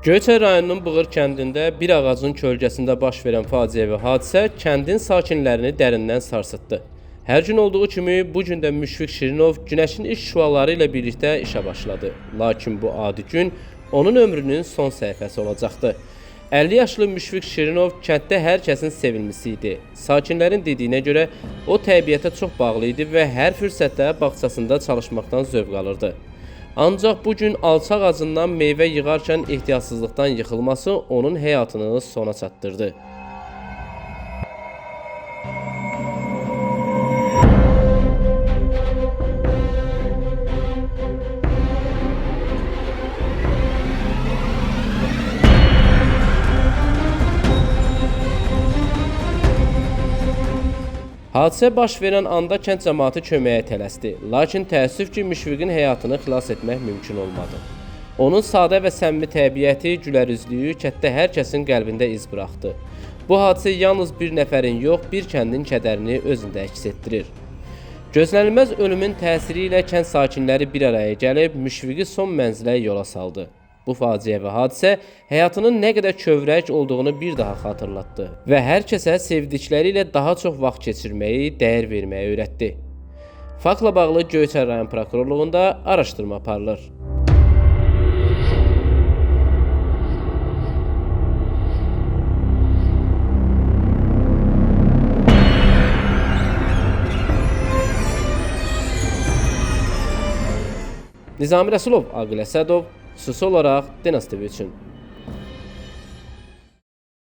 Göyçay rayonunun Bığır kəndində bir ağacın kölgəsində baş verən faciəvi hadisə kəndin sakinlərini dərindən sarsıtdı. Hər gün olduğu kimi bu gün də Müşfiq Şirinov günəşin ilk şüaları ilə birlikdə işə başladı. Lakin bu adi gün onun ömrünün son səhifəsi olacaqdı. 50 yaşlı Müşfiq Şirinov kənddə hər kəsin sevilmisi idi. Sakinlərin dediyinə görə o təbiətə çox bağlı idi və hər fürsətdə bağçasında çalışmaqdan zövq alırdı. Ancaq bu gün alçaq ağacından meyvə yığarkən ehtiyatsızlıqdan yıxılması onun həyatını sona çatdırdı. Hadisə baş verən anda kənd cəmaatı köməyə tələsdi. Lakin təəssüf ki, Müşfiqin həyatını xilas etmək mümkün olmadı. Onun sadə və səmimi təbiəti, gülərüzlüyü kənddə hər kəsin qəlbində iz buraxdı. Bu hadisə yalnız bir nəfərin yox, bir kəndin kədərini özündə əks etdirir. Gözlənilməz ölümün təsiri ilə kənd sakinləri bir araya gəlib Müşfiqi son mənzilə yola saldı. Bu faciəvi hadisə həyatının nə qədər kövrək olduğunu bir daha xatırlatdı və hər kəsə sevdikləri ilə daha çox vaxt keçirməyi, dəyər verməyi öyrətdi. Faktla bağlı Göyçay rayon prokurorluğunda araşdırma aparılır. Nizami Rəsulov, Aqil Əsədov, xüsusi olaraq Denas TV üçün.